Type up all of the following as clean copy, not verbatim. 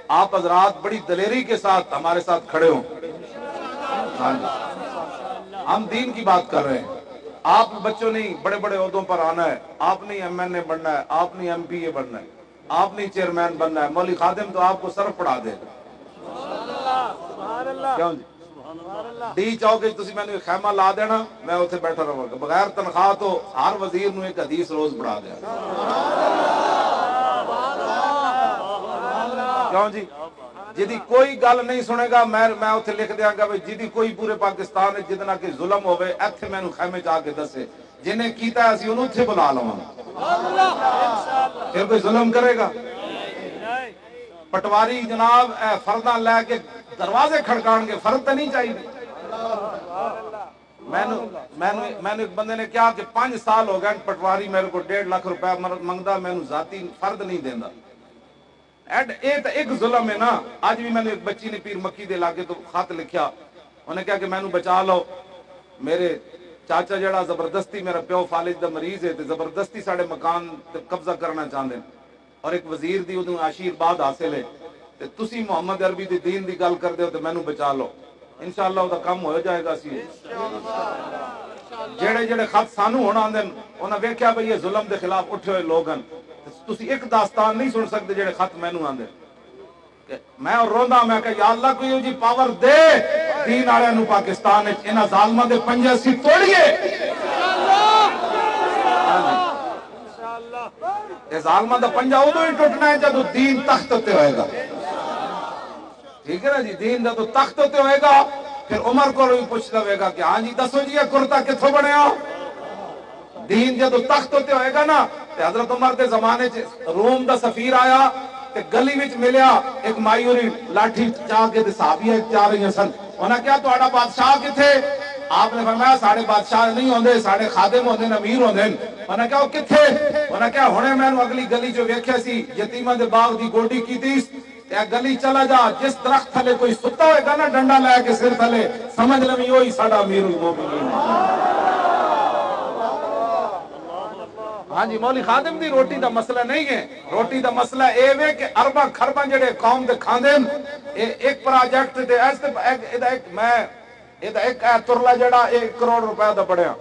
آپ حضرات بڑی دلیری کے ساتھ ہمارے ساتھ کھڑے ہوں. ہاں جی ہم دین کی بات کر رہے ہیں. آپ بچوں نہیں بڑے بڑے عہدوں پر آنا ہے, آپ نہیں ایم این اے بننا ہے, آپ نہیں ایم پی اے بننا ہے, آپ نہیں چیئرمین بننا ہے. مولوی خادم تو آپ کو صرف پڑھا دے گا. کیوں جی ڈی چوک تسی میں نے خیمہ لا دینا, میں اتنے بیٹھا رہا گا بغیر تنخواہ تو ہر وزیر نو ایک حدیث روز پڑھا دیا. کیوں جی جدی کوئی گل نہیں سنے گا میں اتنے لکھ دیا گا جدی کوئی پورے پاکستان ہے جتنا کہ ظلم ہوئے ایتھے میں خیمے جا کے دسے جنہیں کیتا ہے اسی انہوں اتھے بلا لوں. پھر کوئی ظلم کرے گا؟ پٹواری جناب فرداں لے کے دروازے کھڑکان کے فرد تو نہیں چاہیے. میں نے ایک بندے نے کہا کہ 5 سال ہو گئے پٹواری میرے کو 1.5 لاکھ روپے منگدا, میں ذاتی فرد نہیں دینا. ایک ظلم ہے نا. آج بھی میں نے ایک بچی نے پیر مکی دے لاگے تو خط لکھیا, انہیں کہا کہ میں نو بچا لو, میرے چاچا جڑا زبردستی میرا پیو فالج دا مریض ہے تے زبردستی ساڑے مکان تے قبضہ کرنا چاہتے ہیں, اور ایک وزیر دی ادھوں آشیرواد حاصل ہے تے تسی محمد عربی دی دین دی گل کر دے ہو تے میں نو بچا لو. انشاءاللہ وہ کام ہو جائے گا. سی جڑے خط سانو ہونا آندے انہاں ویکھیا بھئی یہ ظلم دے خلاف اٹھے ہوئے لوگ ہیں. تسی ایک داستان نہیں سن سکتے جڑے خط مینوں آندے. میں اور روندا میں کہ یا اللہ کوئی جی پاور دے دین والے نو پاکستان وچ انہاں ظالماں دے پنجے اسی توڑیے. یہ ظالماں دا پنجا ادو ہی ٹوٹنا ہے جدو دین تخت تے ہوئے گا. ٹھیک ہے نا جی, دین جدو تخت تے ہوئے گا پھر عمر کو بھی پوچھ لوے گا کہ ہاں جی دسو جی یہ کرتا کتھوں بنیا. دین جدو تخت تے ہوئے گا نا تے حضرت عمر دے زمانے چ روم دا سفیر آیا تے گلی وچ ملیا ایک مائی ہوری لاٹھی چاہ کے تے صحابیاں چاہ رہی سن. انہاں کیا تہاڈا بادشاہ کتھے؟ آپ نے فرمایا ساڑھے بادشاہ نہیں ہوندے, ساڑھے خادم ہوندے, امیر ہوندے. انہاں کیا وہ کتھے؟ انہاں کیا ہونے میں اگلی گلی جو ویکھیا سی یتیماں دے باغ دی گوڈی کیتی تے گلی چلا جا, جس درخت تھلے کوئی ستا ہوئے گا نا ڈنڈا لے کے سر تھلے سمجھ لویں وہی ساڈا امیر المومنین. ہاں جی مولوی خادم دی روٹی دا مسئلہ نہیں ہے. روٹی دا مسئلہ اے وے کہ ارباں خرباں جڑے قوم دے کھاندے ایک پروجیکٹ تے ایک ترلا جڑا 1 کروڑ روپے دا بڑھیا.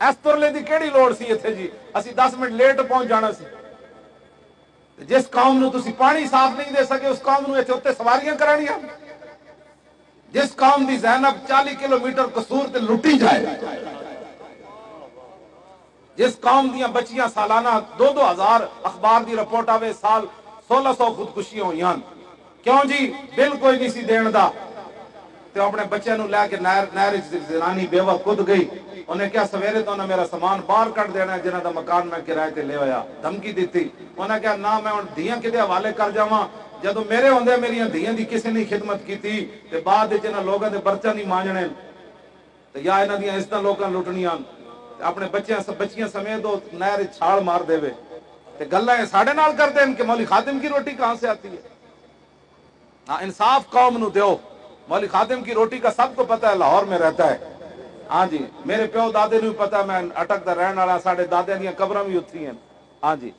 اس ترلے دی کیڑی لوڑ سی ایتھے جی؟ اسی 10 منٹ لیٹ پہنچ جانا سی. جس قوم نو تسی پانی صاف نہیں دے سکے اس قوم نو ایتھے اوتے سواریاں کرانیاں. جس قوم دی زینب 40 کلومیٹر قصور تے لٹی جائے, جس قوم دیاں بچیاں سالانہ 2-2 ہزار اخبار دی رپورٹ آوے سال 1600 خودکشیاں ہوئی ہیں. کیوں جی بل کوئی نہیں سی دین دا تے اپنے بچے نو لے کے نہر زنانی بیوہ کود گئی. انہیں کیا سویرے تو انہیں میرا سامان باہر کٹ دینا ہے جنہ دا مکان میں کرائے تے لے ہویا. دھمکی دیتی. انہیں کیا نہ میں ان دھیاں کدے حوالے کر جاواں جدو میرے ہوندے میری دھیاں دی کسی نے خدمت کیتی تے بعد وچ انہاں لوگاں دے پرچہ نہیں مانجنے تے یا انہاں دیاں عزتاں لوکاں لٹنیاں اپنے بچیاں سمیت نہر چھال مار دے وے تے گلاں ساڈے نال کر دین کہ مولوی خادم کی روٹی کہاں سے آتی ہے. ہاں انصاف قوم نو دیو. مولوی خادم کی روٹی کا سب کو پتہ ہے, لاہور میں رہتا ہے. ہاں جی میرے پیو دادے نو پتہ ہے, میں اٹک دا رہن والا, ساڈے دادے دیاں قبراں بھی اتھی ہیں. ہاں جی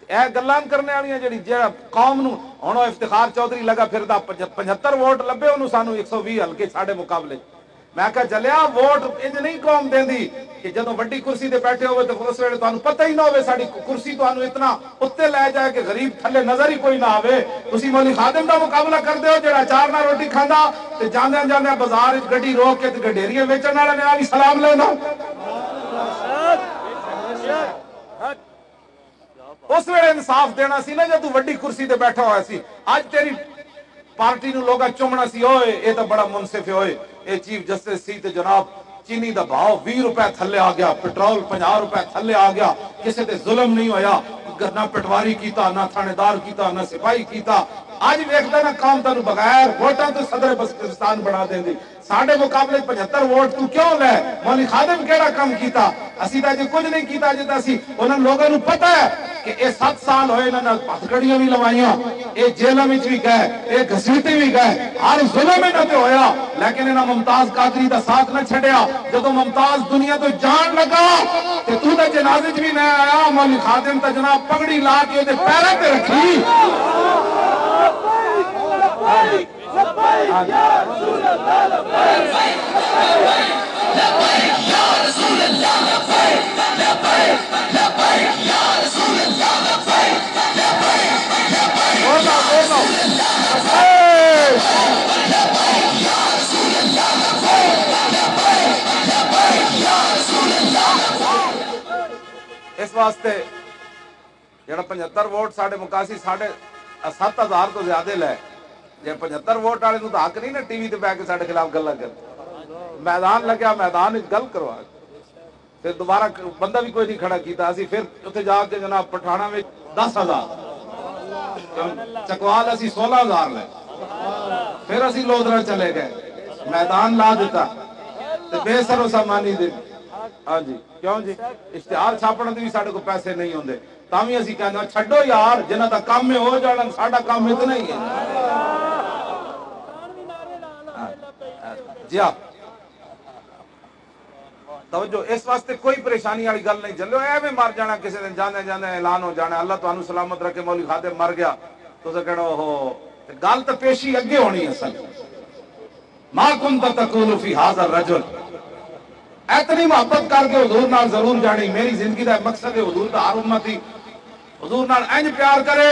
اے گلاں کرنے والیاں جڑا قوم نو ہن افتخار چودھری لگا پھردا 75 ووٹ لبے انہوں سانو 120 ہلکے ساڈے مقابلے. میں کہا جلیا ووٹ انج نہیں قوم دیندی کہ جدوں بڑی کرسی تے بیٹھے ہوئے تو اس ویلے تانوں پتہ ہی نہ ہوے ساڈی کرسی تانوں اتنا اتے لے جائے کہ غریب تھلے نظر ہی کوئی نہ آوے. تسی مولوی خادم دا مقابلہ کر دیو جڑا چار نال روٹی کھاندا تے جاندے جاندے بازار وچ گڈی روک کے تے گڈیریاں ویچن والے نے بھی سلام لینا. اس ویلے انصاف دینا سی نا جدوں وڈی کرسی تے بیٹھا ہوا سی. اج تیری پارٹی نو لوگا چومنا سی اوئے اے تو بڑا منصف ہے, ہوئے اے چیف جسٹس سی تے جناب چینی دا بھاؤ 20 روپے تھلے آ گیا, پٹرول 50 روپے تھلے آ گیا, کسے تے ظلم نہیں ہویا, نہ پٹواری کیتا, نہ تھانے دار کیتا, نہ سپاہی کیتا. اج ویکھدا نا قوم تانوں بغیر ووٹاں تو صدر بلوچستان بنا دیندی. ساڈے مقابلے 75 ووٹ تو کیوں لے؟ مولوی خادم کیڑا کم کیتا؟ اسی تا جے کچھ نہیں کیتا جے اسی انہاں لوگاں نوں پتہ ہے کہ اے 7 سال ہوئے انہاں نال پھٹکڑیاں بھی لوائیاں, اے جیلاں وچ بھی گئے, اے گھسیٹے بھی گئے, ہر ظلم انہاں تے ہویا, لیکن انہاں ممتاز قادری دا ساتھ نہ چھڈیا. جدوں ممتاز دنیا تو جان لگا تے تو دے جنازے وچ بھی نہ آیا. مولوی خادم تے جناب پگڑی لا کے اودے پیراں تے رکھی. اس واسطے جڑا 75 ووٹ ساڈے مکاسی 7,000 تو زیادہ لے جے 75 ووٹ والے تو حق نہیں نا ٹی وی تے بیٹھ کے ساڈے خلاف گلاں کر میدان لگیا میدان گل کروا پھر دوبارہ بندہ بھی کوئی نہیں کھڑا کیتا اسی پھر اتنے جا کے جناب پٹھانا میں 10,000 چکوال اسی 16,000 لے پھر اسی لودرا چلے گئے میدان لا دیتا تے بے سر و سامانی دن ہاں جی کیوں جی اشتہار چھاپن دے بھی ساڈے کو پیسے نہیں ہوندے تاں وی اسی کہندے چھڈو یار جنہاں دا کام میں ہو جانا ساڈا کام اتنا ہی ہے جی ہاں توجہ اس واسطے کوئی پریشانی والی گل نہیں چلو ایویں مر جانا کسی دن جانے جانے اعلان ہو جانا اللہ تانوں سلامت رکھے مولوی خادم مر گیا تو کہنا ہو گل تو پیشی اگے ہونی ہے اصل ما کنت تقول فی ھذا الرجل اتنی محبت کر کے حضور نال ضرور جانی میری زندگی دا مقصد ہے حضور دا ہر امتی حضور نال انج پیار کرے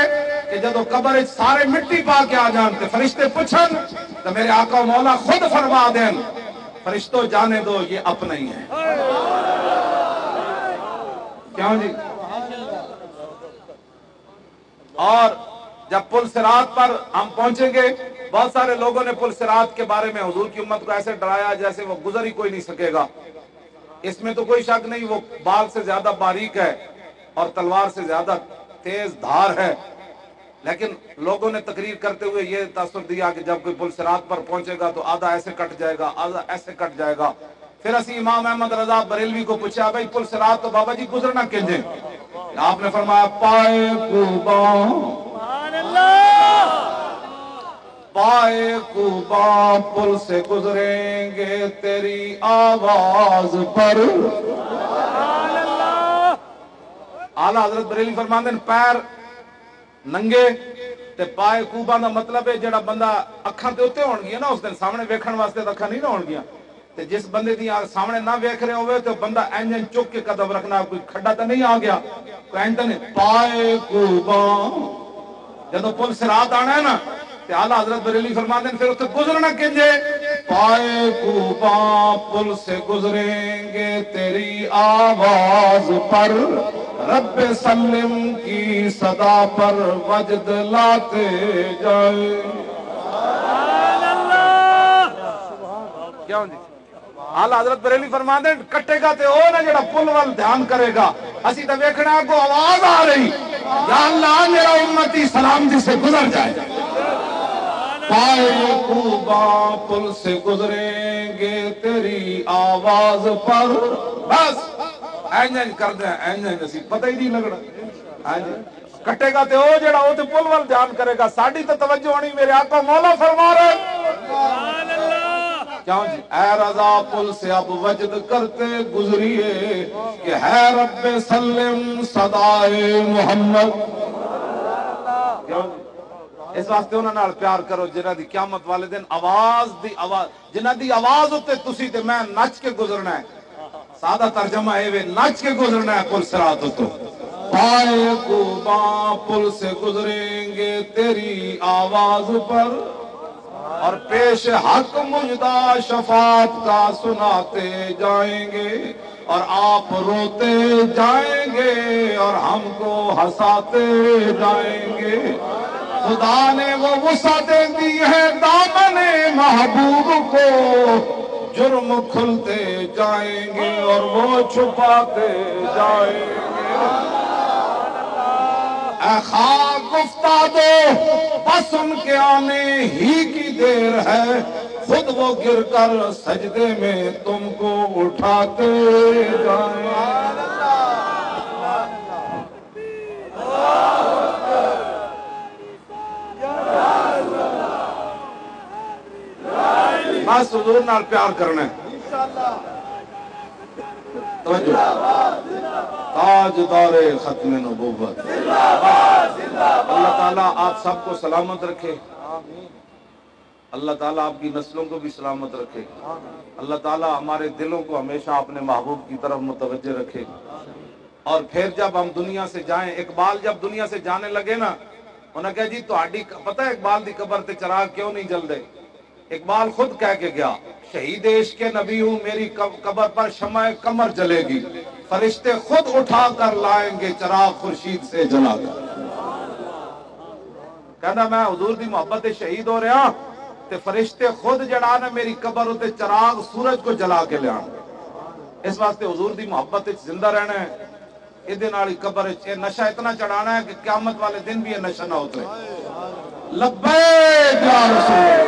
کہ جدو قبر وچ سارے مٹی پا کے آ جان تے فرشتے پوچھن تو میرے آقا و مولا خود فرما دین فرشتوں جانے دو یہ اپنا ہی ہے کیوں جی اور جب پل صراط پر ہم پہنچیں گے بہت سارے لوگوں نے پل صراط کے بارے میں حضور کی امت کو ایسے ڈرایا جیسے وہ گزر ہی کوئی نہیں سکے گا اس میں تو کوئی شک نہیں وہ بال سے زیادہ باریک ہے اور تلوار سے زیادہ تیز دھار ہے لیکن لوگوں نے تقریر کرتے ہوئے یہ تاثر دیا کہ جب کوئی پل صراط پر پہنچے گا تو آدھا ایسے کٹ جائے گا آدھا ایسے کٹ جائے گا پھر اسی امام احمد رضا بریلوی کو پوچھا بھائی پل صراط تو بابا جی گزرنا کیجے آپ نے فرمایا پائے کوبا پل سے گزریں گے تیری آواز پر اعلیٰ حضرت بریلوی فرماندے ہیں پیر ننگے تے پائے کوبا دا مطلب ہے جڑا بندہ اکھاں تے اوتے ہون گیا نا اس دن سامنے ویکھن واسطے تے اکھاں نہیں نہ ہون گیا تے جس بندے دی سامنے نہ ویکھ رہے ہوئے تے بندہ انجن چک کے قدم رکھنا کوئی کھڈا تے نہیں آ گیا کوئی اینٹن پائے کوبا جدو پل صراط آنا ہے نا تے اعلیٰ حضرت بریلوی فرماندے ہیں پھر اتنے گزرنا کینجے پائے کوبا پل سے گزریں گے تیری آواز پر رب سلم کی صدا پر وجد لاتے جائے کیوں جی اعلیٰ حضرت بریلوی فرماندے ہیں کٹے گا تے او نا جڑا پل وال دھیان کرے گا اسی تے ویکھنا کو آواز آ رہی یا اللہ میرا امتی سلام جی سے گزر جائے پائے کوبا پل سے گزریں گے تیری آواز پر بس اینج کر دیں اینج اسی پتہ ہی نہیں لگنا کٹے گا تے او جڑا او تے پل وال دھیان کرے گا ساڈی تے توجہ ہونی میرے آقا مولا فرما رہے کیوں جی اے رضا پل سے اب وجد کرتے گزریے کہ ہے رب سلم صدائے محمد اس واسطے انہاں نال پیار کرو جنہاں دی قیامت والے دن آواز جنہاں دی آواز ہوتے تسی تے میں نچ کے گزرنا ہے سادہ ترجمہ ہے وہ نچ کے گزرنا ہے پل صراط تو پائے کوبا پل سے گزریں گے تیری آواز پر اور پیش حق مجدہ شفاعت کا سناتے جائیں گے اور آپ روتے جائیں گے اور ہم کو ہنساتے جائیں گے خدا نے وہ وسعتیں دی ہے دامن محبوب کو جرم کھلتے جائیں گے اور وہ چھپاتے جائیں گے اے خاک گفتہ دو بس ان کے آنے ہی کی دیر ہے خود وہ گر کر سجدے میں تم کو اٹھاتے جائیں بس حضور نال پیار کرنا ہے تاج دار ختم نبوت اللہ تعالیٰ آپ سب کو سلامت رکھے اللہ تعالیٰ آپ کی نسلوں کو بھی سلامت رکھے، اللہ تعالیٰ ہمارے دلوں کو ہمیشہ اپنے محبوب کی طرف متوجہ رکھے۔ اور پھر جب ہم دنیا سے جائیں، اقبال جب دنیا سے جانے لگے نا، انہوں نے کہا جی پتہ ہے اقبال دی قبر تے چراغ کیوں نہیں جل دے؟ اقبال خود کہہ کے گیا، شہید عشق کے نبی ہوں، میری قبر پر شمع قمر جلے گی، فرشتے خود اٹھا کر لائیں گے چراغ خورشید سے جلا کر۔ کہنا میں حضور دی محبت شہید ہو رہا تے فرشتے خود جڑا نا میری قبر تے چراغ سورج کو جلا کے لے آن۔ اس واسطے حضور دی محبت زندہ رہنا ہے، ادھے نالی قبر نشہ اتنا چڑھانا ہے کہ قیامت والے دن بھی یہ نشہ نہ اترے۔ لبیک یا رسول